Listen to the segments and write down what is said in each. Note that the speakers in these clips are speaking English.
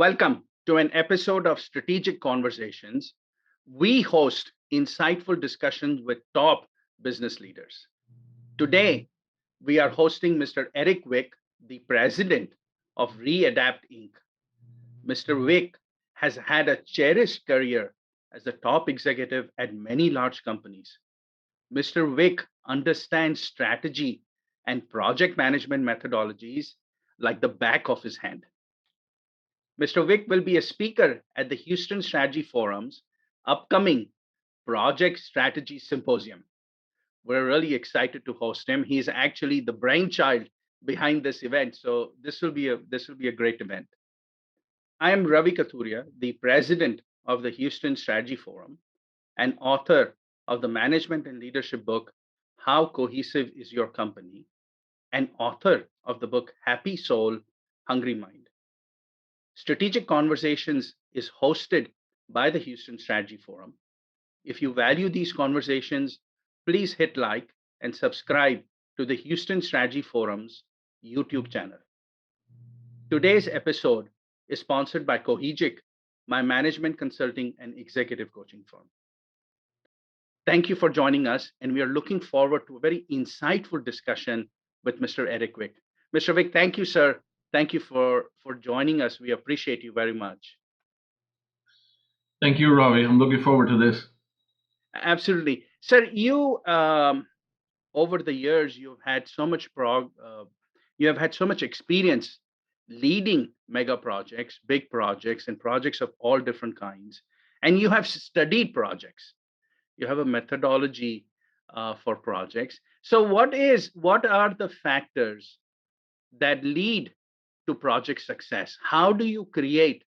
Welcome to an episode of Strategic Conversations. We host insightful discussions with top business leaders. Today, we are hosting Mr. Erik Wiik, the president of ReAdapt Inc. Mr. Wiik has had a cherished career as a top executive at many large companies. Mr. Wiik understands strategy and project management methodologies like the back of his hand. Mr. Wiik will be a speaker at the Houston Strategy Forum's upcoming Project Strategy Symposium. We're really excited to host him. He's actually the brainchild behind this event, so this will be a great event. I am Ravi Kathuria, the president of the Houston Strategy Forum and author of the management and leadership book How Cohesive is Your Company, and author of the book Happy Soul, Hungry Mind. Strategic Conversations is hosted by the Houston Strategy Forum. If you value these conversations, please hit like and subscribe to the Houston Strategy Forum's YouTube channel. Today's episode is sponsored by Cohegic, my management consulting and executive coaching firm. Thank you for joining us, and we are looking forward to a very insightful discussion with Mr. Erik Wiik. Mr. Wiik, thank you, sir. Thank you for joining us. We appreciate you very much. Thank you, Ravi. I'm looking forward to this. Absolutely. Sir, you, over the years, you've had so much you have had so much experience leading mega projects, big projects, and projects of all different kinds. And you have studied projects. You have a methodology for projects. So what are the factors that lead to project success? How do you create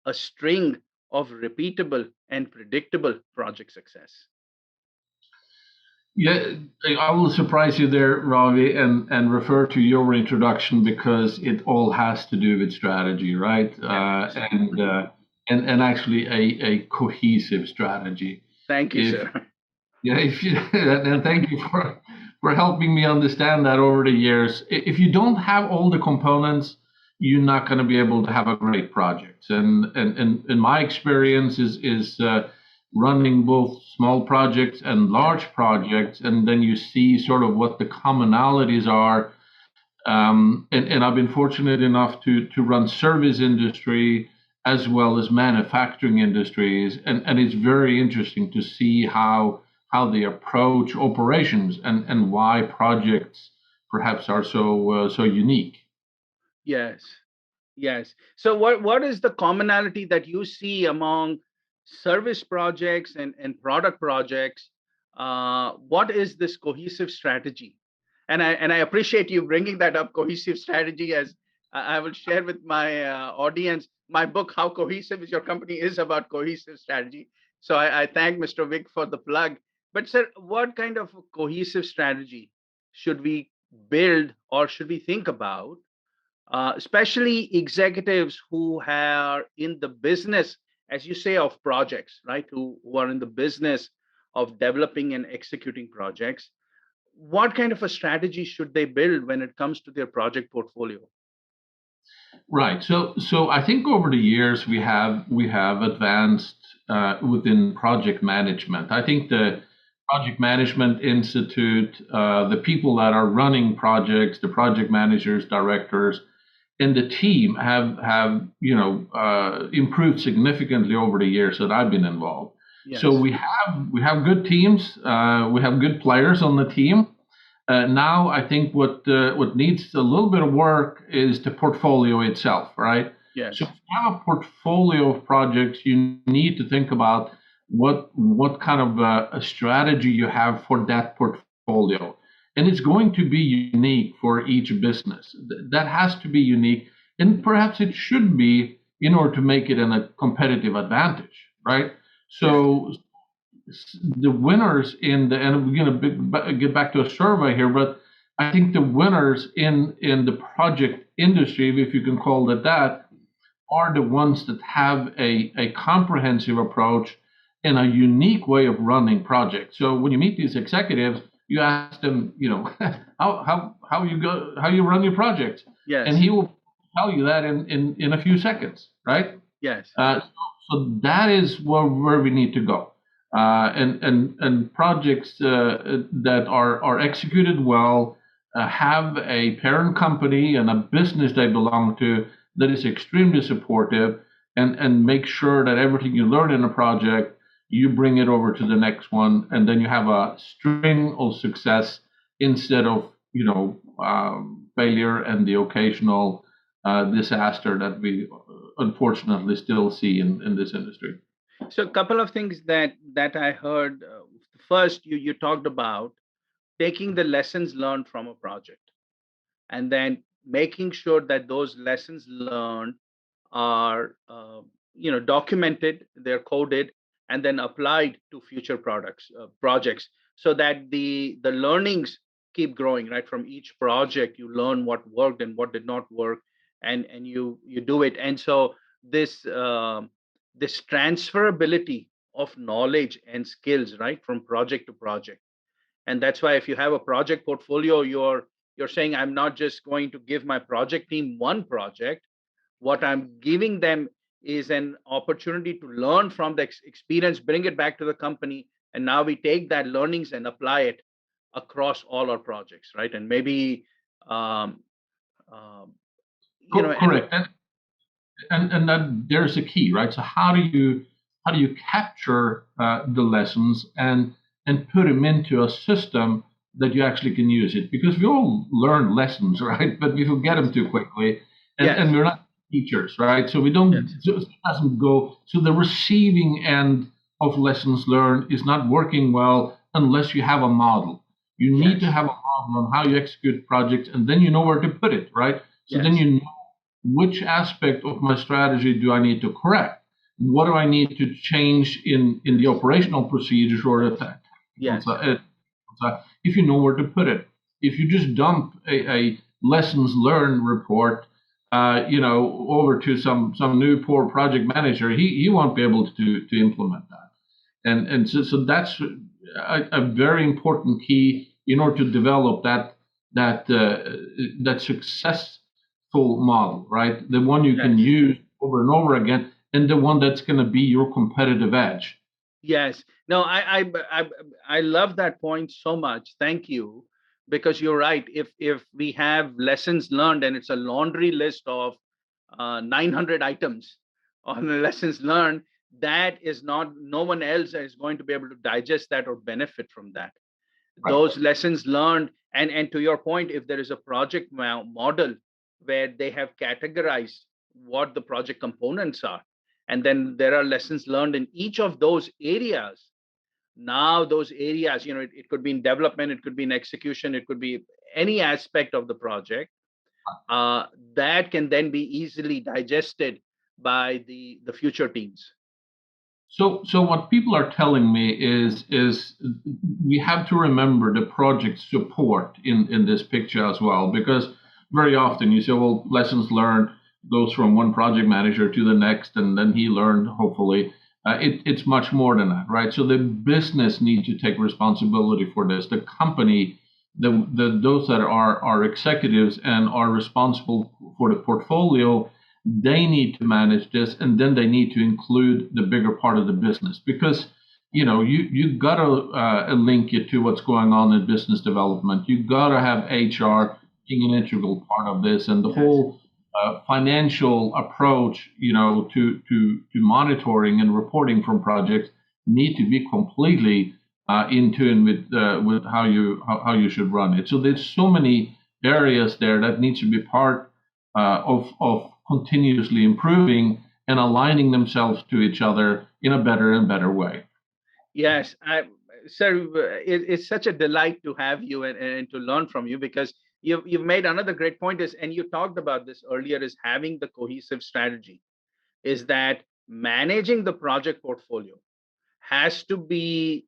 a string of repeatable and predictable project success? Yeah, I will surprise you there, Ravi, and refer to your introduction because it all has to do with strategy, right? And actually a cohesive strategy. Thank you, sir. Yeah, and thank you for helping me understand that over the years. If you don't have all the components, you're not going to be able to have a great project. And in my experience is running both small projects and large projects, and then you see sort of what the commonalities are. And I've been fortunate enough to run service industry as well as manufacturing industries, and it's very interesting to see how they approach operations and why projects perhaps are so unique. Yes. So what is the commonality that you see among service projects and product projects? What is this cohesive strategy? And I appreciate you bringing that up, cohesive strategy, as I will share with my audience. My book, How Cohesive is Your Company, is about cohesive strategy. So I thank Mr. Wiik for the plug. But sir, what kind of cohesive strategy should we build or should we think about, especially executives who are in the business, as you say, of projects, right? Who are in the business of developing and executing projects? What kind of a strategy should they build when it comes to their project portfolio? Right. So I think over the years we have advanced within project management. I think the Project Management Institute, the people that are running projects, the project managers, directors, and the team have improved significantly over the years that I've been involved. Yes. So we have good teams, we have good players on the team. Now I think what needs a little bit of work is the portfolio itself, right? Yes. So if you have a portfolio of projects, you need to think about what kind of a strategy you have for that portfolio. And it's going to be unique for each business. That has to be unique. And perhaps it should be in order to make it a competitive advantage, right? So the winners and we're going to get back to a survey here, but I think the winners in the project industry, if you can call it that, are the ones that have a comprehensive approach and a unique way of running projects. So when you meet these executives, you ask them, how you run your projects, yes, and he will tell you that in a few seconds, right? Yes. So that is where we need to go. And projects that are executed well have a parent company and a business they belong to that is extremely supportive and make sure that everything you learn in a project, you bring it over to the next one, and then you have a string of success instead of failure and the occasional disaster that we unfortunately still see in this industry. So a couple of things that I heard. First, you talked about taking the lessons learned from a project and then making sure that those lessons learned are documented, they're coded, and then applied to future products projects, so that the learnings keep growing, right? From each project you learn what worked and what did not work, and you do it. And so this transferability of knowledge and skills, right, from project to project. And that's why if you have a project portfolio, you're saying, I'm not just going to give my project team one project. What I'm giving them is an opportunity to learn from the experience, bring it back to the company, and now we take that learnings and apply it across all our projects, right? And maybe um, um, and Correct. And that there's a key, right? So how do you capture the lessons and put them into a system that you actually can use it? Because we all learn lessons, right? But we forget them yes, too quickly, and yes, we're not teachers, right? So we don't yes, so it doesn't go. So the receiving end of lessons learned is not working well unless you have a model. You need to yes, have a model on how you execute projects, and then you know where to put it, right? So then yes, you know which aspect of my strategy do I need to correct? What do I need to change in the operational procedures or the technical yes, side? If you know where to put it. If you just dump a lessons learned report, over to some new poor project manager, he won't be able to implement that. And so that's a very important key in order to develop that successful model, right? The one you can yes. use over and over again, and the one that's going to be your competitive edge. Yes. No, I love that point so much. Thank you, because you're right. If we have lessons learned and it's a laundry list of 900 items on the lessons learned, that is not, no one else is going to be able to digest that or benefit from that. Right. Those lessons learned, and to your point, if there is a project model where they have categorized what the project components are, and then there are lessons learned in each of those areas. Now those areas, it could be in development, it could be in execution, it could be any aspect of the project, that can then be easily digested by the future teams. So what people are telling me is we have to remember the project support in this picture as well, because very often you say, well, lessons learned goes from one project manager to the next, and then he learned, hopefully. It's much more than that, right? So the business needs to take responsibility for this. The company, those that are executives and are responsible for the portfolio, they need to manage this, and then they need to include the bigger part of the business, because you gotta link it to what's going on in business development. You gotta have HR being an integral part of this, and the Yes. whole financial approach, to monitoring and reporting from projects need to be completely in tune with how you should run it. So there's so many areas there that needs to be part of continuously improving and aligning themselves to each other in a better and better way. Yes, sir, it's such a delight to have you and to learn from you, because you've made another great point is, and you talked about this earlier, is having the cohesive strategy, is that managing the project portfolio has to be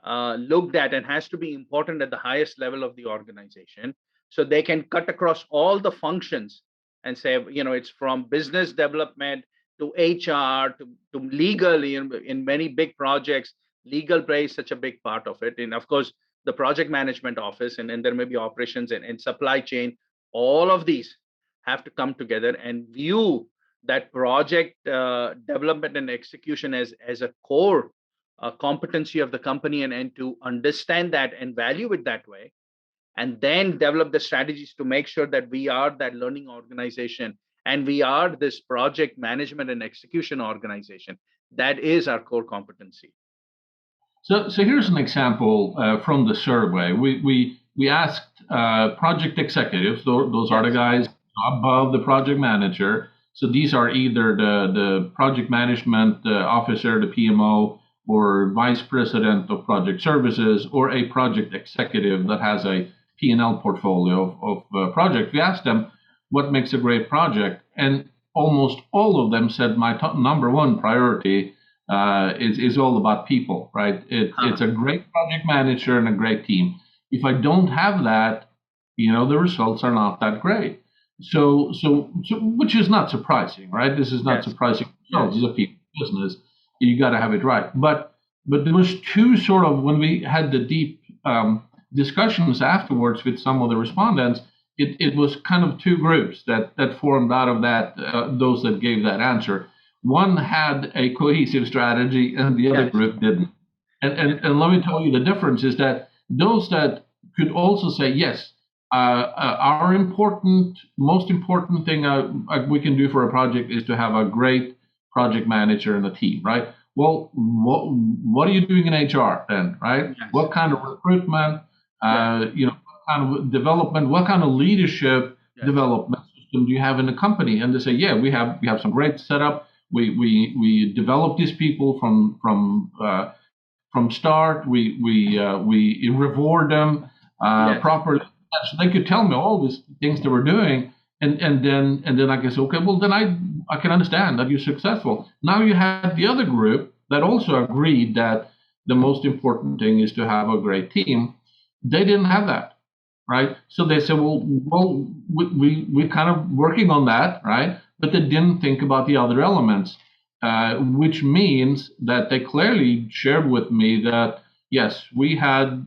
looked at and has to be important at the highest level of the organization, so they can cut across all the functions and say, it's from business development to HR to legal. In many big projects, legal plays such a big part of it, and of course the project management office, and there may be operations and supply chain. All of these have to come together and view that project development and execution as a core competency of the company, and to understand that and value it that way, and then develop the strategies to make sure that we are that learning organization and we are this project management and execution organization. That is our core competency. So here's an example from the survey. We asked project executives; those are the guys above the project manager. So these are either the project management officer, the PMO, or vice president of project services, or a project executive that has a P&L portfolio of projects. We asked them what makes a great project, and almost all of them said my number one priority is all about people, right? It's a great project manager and a great team. If I don't have that, the results are not that great. So which is not surprising, right? This is not surprising. No, this is a people business. You got to have it right. But there was two sort of, when we had the deep discussions afterwards with some of the respondents, it was kind of two groups that formed out of that, those that gave that answer. One had a cohesive strategy and the other group didn't. And let me tell you, the difference is that those that could also say, yes, our most important thing we can do for a project is to have a great project manager and a team, right? Well, what are you doing in HR then, right? Yes. What kind of recruitment, what kind of development, what kind of leadership development system do you have in the company? And they say, yeah, we have some great setup. We develop these people from start. We reward them properly. So they could tell me all these things they were doing, and then I can say, okay, well then I can understand that you're successful. Now you have the other group that also agreed that the most important thing is to have a great team. They didn't have that, right? So they said, well, we're kind of working on that, right? But they didn't think about the other elements, which means that they clearly shared with me that, yes, we have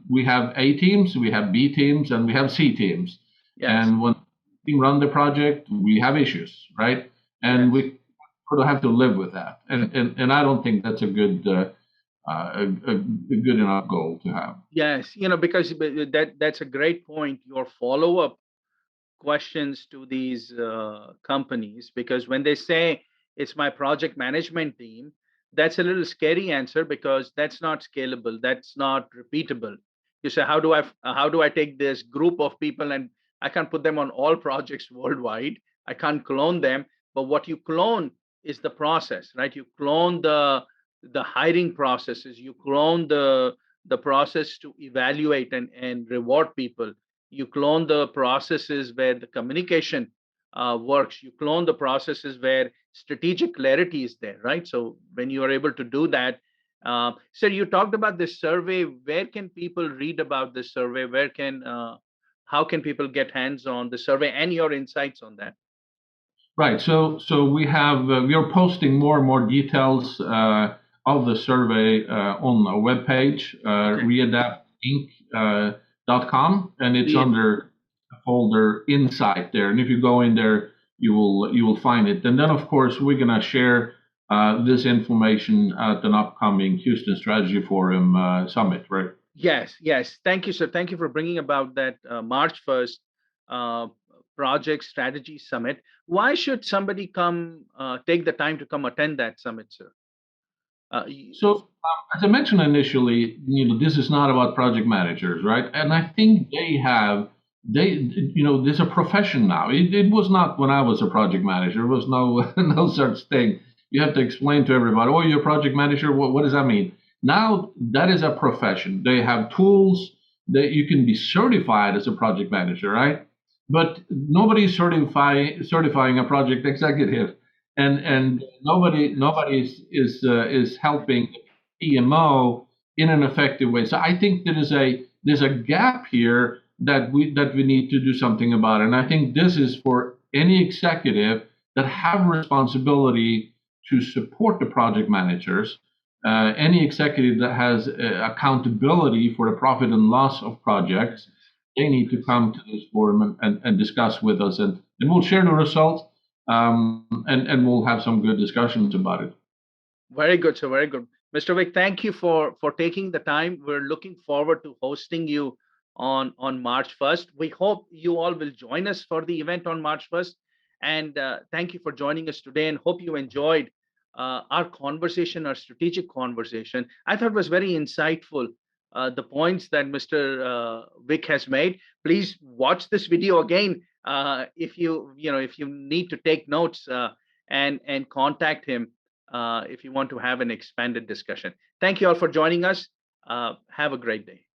A teams, we have B teams, and we have C teams. Yes. And when we run the project, we have issues, right? And we sort of have to live with that. And I don't think that's a good enough goal to have. Yes, because that's a great point. Your follow-up questions to these companies, because when they say it's my project management team, that's a little scary answer, because that's not scalable, that's not repeatable. You say, how do I take this group of people and I can't put them on all projects worldwide, I can't clone them. But what you clone is the process, right? You clone the hiring processes, you clone the process to evaluate and reward people, you clone the processes where the communication works, you clone the processes where strategic clarity is there, right? So when you are able to do that, so you talked about this survey. Where can people read about this survey? How can people get hands on the survey and your insights on that? Right. So we are posting more and more details of the survey on our webpage, readaptinc.com, and it's under the folder Insight there. And if you go in there, you will find it. And then, of course, we're going to share this information at an upcoming Houston Strategy Forum Summit, right? Yes. Thank you, sir. Thank you for bringing about that March 1st Project Strategy Summit. Why should somebody take the time to come attend that summit, sir? So, as I mentioned initially, this is not about project managers, right? And I think there's a profession now. It was not when I was a project manager. There was no such thing. You have to explain to everybody, oh, you're a project manager. What does that mean? Now that is a profession. They have tools that you can be certified as a project manager, right? But nobody's certifying a project executive, and nobody is helping PMO in an effective way. So I think there's a gap here that we need to do something about. And I think this is for any executive that have responsibility to support the project managers. Any executive that has accountability for the profit and loss of projects, they need to come to this forum and discuss with us, and we'll share the results. and we'll have some good discussions about it. Very good, sir. Very good. Mr. Wiik, thank you for taking the time. We're looking forward to hosting you on March 1st. We hope you all will join us for the event on March 1st. And thank you for joining us today, and hope you enjoyed our conversation, our strategic conversation. I thought it was very insightful. The points that Mr. Wiik has made. Please watch this video again if if you need to take notes and contact him if you want to have an expanded discussion. Thank you all for joining us. Have a great day.